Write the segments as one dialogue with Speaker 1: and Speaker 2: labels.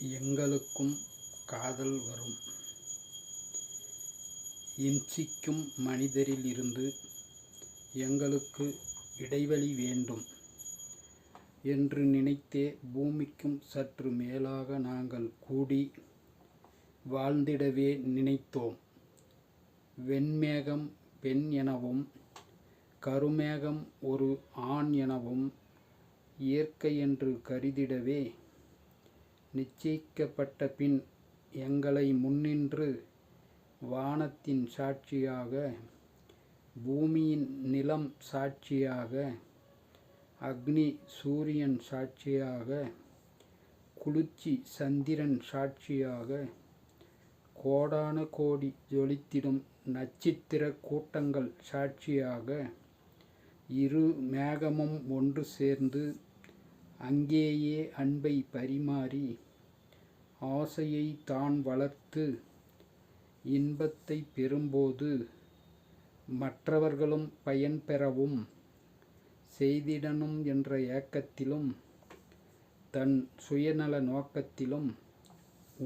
Speaker 1: எங்களுக்கும் காதல் வரும். இம்சிக்கும் மனிதரில் இருந்து எங்களுக்கு இடைவெளி வேண்டும் என்று நினைத்தே பூமிக்கும் சற்று மேலாக நாங்கள் கூடி வாழ்ந்திடவே நினைத்தோம். வெண்மேகம் பெண் எனவும் கருமேகம் ஒரு ஆண் எனவும் இயற்கை என்று கருதிடவே நிச்சயிக்கப்பட்ட பின் எங்களை முன்னின்று வானத்தின் சாட்சியாக, பூமியின் நிலம் சாட்சியாக, அக்னி சூரியன் சாட்சியாக, குளிர்ச்சி சந்திரன் சாட்சியாக, கோடான கோடி ஜொலித்திடும் நட்சத்திர கூட்டங்கள் சாட்சியாக, இரு மேகமும் ஒன்று சேர்ந்து அங்கேயே அன்பை பரிமாறி ஆசையை தான் வளர்த்து இன்பத்தை பெறும்போது மற்றவர்களும் பயன் பெறவும் செய்திடணும் என்ற ஏக்கத்திலும் தன் சுயநல நோக்கத்திலும்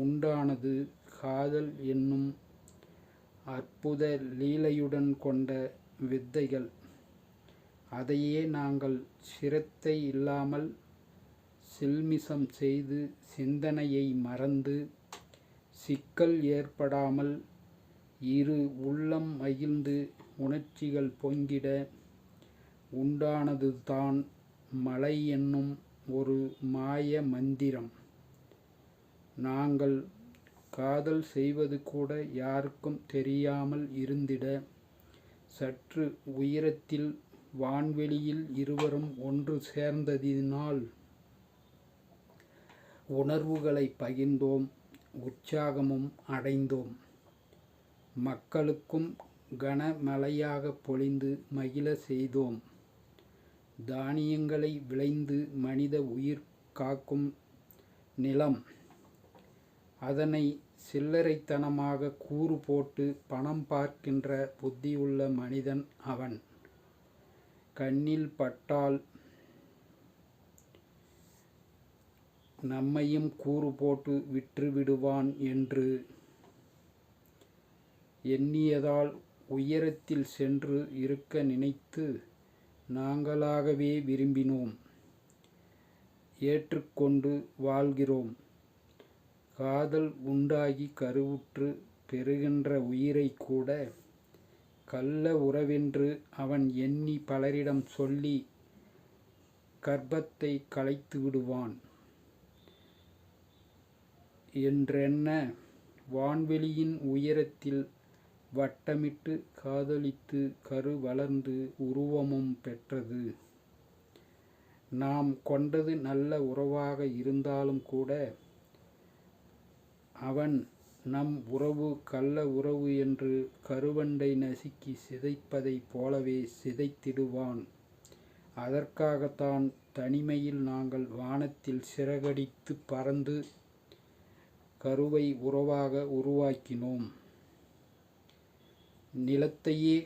Speaker 1: உண்டானது காதல் என்னும் அற்புத லீலையுடன் கொண்ட வித்தைகள். அதையே நாங்கள் சிரத்தை இல்லாமல் சில்மிஷம் செய்து சிந்தனையை மறந்து சிக்கல் ஏற்படாமல் இரு உள்ளம் மகிழ்ந்து உணர்ச்சிகள் பொங்கிட உண்டானதுதான் மலை என்னும் ஒரு மாய மந்திரம். நாங்கள் காதல் செய்வது கூட யாருக்கும் தெரியாமல் இருந்திட சற்று உயரத்தில் வான்வெளியில் இருவரும் ஒன்று சேர்ந்ததினால் உணர்வுகளை பகிர்ந்தோம், உற்சாகமும் அடைந்தோம். மக்களுக்கும் கனமழையாக பொழிந்து மகிழ செய்தோம். தானியங்களை விளைந்து மனித உயிர் காக்கும் நிலம், அதனை சில்லறைத்தனமாக கூறு போட்டு பணம் பார்க்கின்ற புத்தியுள்ள மனிதன் அவன். கண்ணில் பட்டால் நம்மையும் கூறு போட்டு விற்று விடுவான் என்று எண்ணியதால் உயரத்தில் சென்று இருக்க நினைத்து நாங்களாகவே விரும்பினோம், ஏற்றுக்கொண்டு வாழ்கிறோம். காதல் உண்டாகி கருவுற்று பெறுகின்ற உயிரை கூட கள்ள உறவென்று அவன் எண்ணி பலரிடம் சொல்லி கர்ப்பத்தை கலைத்து விடுவான் என்றென்ன வான்வெளியின் உயரத்தில் வட்டமிட்டு காதலித்து கரு வளர்ந்து உருவமும் பெற்றது. நாம் கொண்டது நல்ல உறவாக இருந்தாலும் கூட அவன் நம் உறவு கள்ள உறவு என்று கருவண்டை நசுக்கி சிதைப்பதைப் போலவே சிதைத்திடுவான். அதற்காகத்தான் தனிமையில் நாங்கள் வானத்தில் சிறகடித்து பறந்து கருவை உறவாக உருவாக்கினோம். நிலத்தையே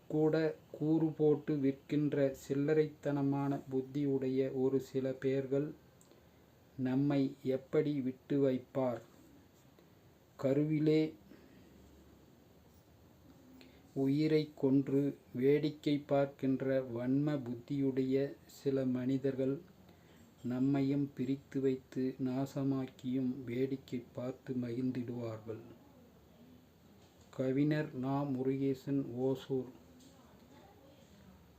Speaker 1: கூட கூறு போட்டு விற்கின்ற சில்லறைத்தனமான புத்தியுடைய ஒரு சில பேர்கள் நம்மை எப்படி விட்டு வைப்பார்? கருவிலே உயிரை கொன்று வேடிக்கை பார்க்கின்ற வன்ம புத்தியுடைய சில மனிதர்கள் நம்மையும் பிரித்து வைத்து நாசமாக்கியும் வேடிக்கை பார்த்து மகிழ்ந்திடுவார்கள். கவிஞர் நா. முருகேசன், ஓசூர்.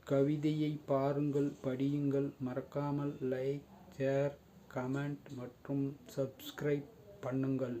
Speaker 1: கவிதையை பாருங்கள், படியுங்கள். மறக்காமல் லைக், ஷேர், கமெண்ட் மற்றும் சப்ஸ்கிரைப் பண்ணுங்கள்.